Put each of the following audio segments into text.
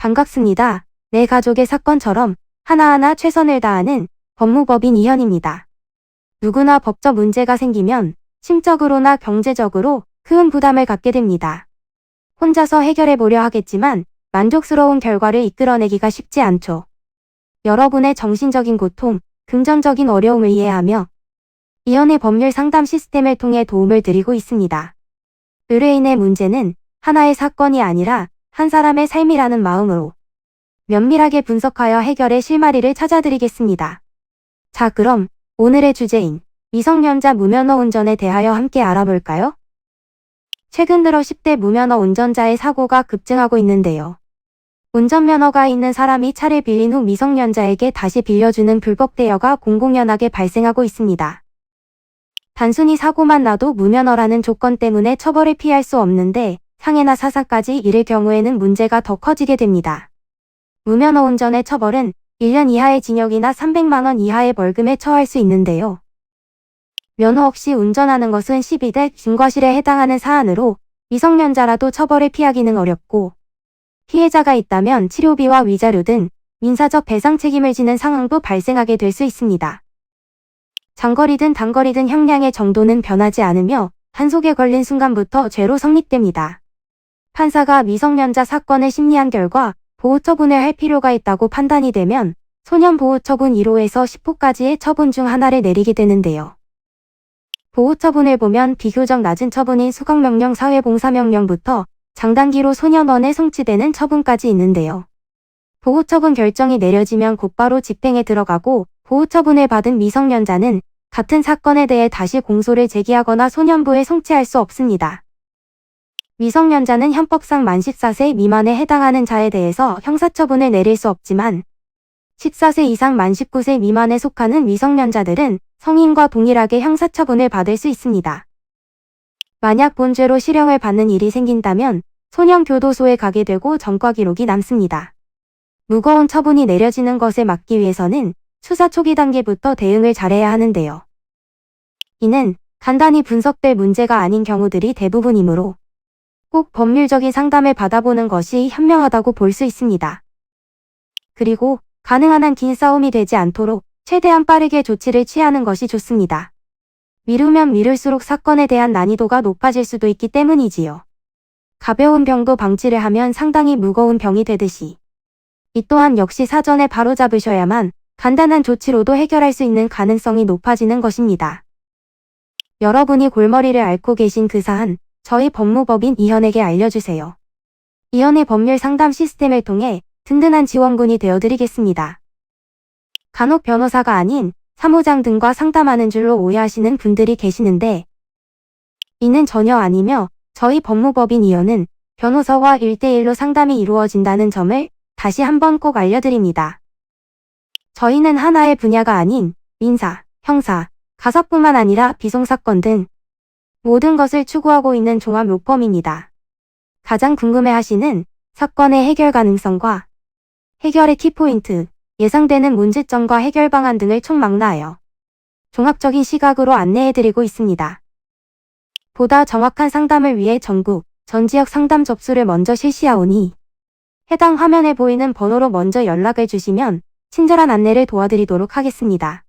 반갑습니다. 내 가족의 사건처럼 하나하나 최선을 다하는 법무법인 이현입니다. 누구나 법적 문제가 생기면 심적으로나 경제적으로 큰 부담을 갖게 됩니다. 혼자서 해결해 보려 하겠지만 만족스러운 결과를 이끌어내기가 쉽지 않죠. 여러분의 정신적인 고통, 금전적인 어려움을 이해하며 이현의 법률 상담 시스템을 통해 도움을 드리고 있습니다. 의뢰인의 문제는 하나의 사건이 아니라 한 사람의 삶이라는 마음으로 면밀하게 분석하여 해결의 실마리를 찾아드리겠습니다. 자, 그럼 오늘의 주제인 미성년자 무면허 운전에 대하여 함께 알아볼까요? 최근 들어 10대 무면허 운전자의 사고가 급증하고 있는데요. 운전면허가 있는 사람이 차를 빌린 후 미성년자에게 다시 빌려주는 불법 대여가 공공연하게 발생하고 있습니다. 단순히 사고만 나도 무면허라는 조건 때문에 처벌을 피할 수 없는데 상해나 사상까지 이를 경우에는 문제가 더 커지게 됩니다. 무면허 운전의 처벌은 1년 이하의 징역이나 300만 원 이하의 벌금에 처할 수 있는데요. 면허 없이 운전하는 것은 12대 중과실에 해당하는 사안으로 미성년자라도 처벌을 피하기는 어렵고 피해자가 있다면 치료비와 위자료 등 민사적 배상 책임을 지는 상황도 발생하게 될 수 있습니다. 장거리든 단거리든 형량의 정도는 변하지 않으며 단속에 걸린 순간부터 죄로 성립됩니다. 판사가 미성년자 사건을 심리한 결과 보호처분을 할 필요가 있다고 판단이 되면 소년보호처분 1호에서 10호까지의 처분 중 하나를 내리게 되는데요. 보호처분을 보면 비교적 낮은 처분인 수강명령 사회봉사명령부터 장단기로 소년원에 송치되는 처분까지 있는데요. 보호처분 결정이 내려지면 곧바로 집행에 들어가고 보호처분을 받은 미성년자는 같은 사건에 대해 다시 공소를 제기하거나 소년부에 송치할 수 없습니다. 미성년자는 형법상 만 14세 미만에 해당하는 자에 대해서 형사처분을 내릴 수 없지만 14세 이상 만 19세 미만에 속하는 미성년자들은 성인과 동일하게 형사처분을 받을 수 있습니다. 만약 본죄로 실형을 받는 일이 생긴다면 소년교도소에 가게 되고 전과 기록이 남습니다. 무거운 처분이 내려지는 것을 막기 위해서는 수사 초기 단계부터 대응을 잘해야 하는데요. 이는 간단히 분석될 문제가 아닌 경우들이 대부분이므로 꼭 법률적인 상담을 받아보는 것이 현명하다고 볼 수 있습니다. 그리고 가능한 한 긴 싸움이 되지 않도록 최대한 빠르게 조치를 취하는 것이 좋습니다. 미루면 미룰수록 사건에 대한 난이도가 높아질 수도 있기 때문이지요. 가벼운 병도 방치를 하면 상당히 무거운 병이 되듯이 이 또한 역시 사전에 바로잡으셔야만 간단한 조치로도 해결할 수 있는 가능성이 높아지는 것입니다. 여러분이 골머리를 앓고 계신 그 사안, 저희 법무법인 이현에게 알려주세요. 이현의 법률 상담 시스템을 통해 든든한 지원군이 되어드리겠습니다. 간혹 변호사가 아닌 사무장 등과 상담하는 줄로 오해하시는 분들이 계시는데 이는 전혀 아니며 저희 법무법인 이현은 변호사와 1대1로 상담이 이루어진다는 점을 다시 한번 꼭 알려드립니다. 저희는 하나의 분야가 아닌 민사, 형사, 가사뿐만 아니라 비송사건 등 모든 것을 추구하고 있는 종합 로펌입니다. 가장 궁금해하시는 사건의 해결 가능성과 해결의 키포인트, 예상되는 문제점과 해결 방안 등을 총망라하여 종합적인 시각으로 안내해드리고 있습니다. 보다 정확한 상담을 위해 전국, 전 지역 상담 접수를 먼저 실시하오니 해당 화면에 보이는 번호로 먼저 연락을 주시면 친절한 안내를 도와드리도록 하겠습니다.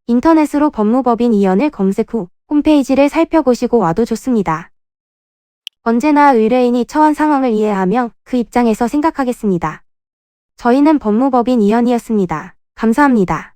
인터넷으로 법무법인 이현을 검색 후 홈페이지를 살펴보시고 와도 좋습니다. 언제나 의뢰인이 처한 상황을 이해하며 그 입장에서 생각하겠습니다. 저희는 법무법인 이현이었습니다. 감사합니다.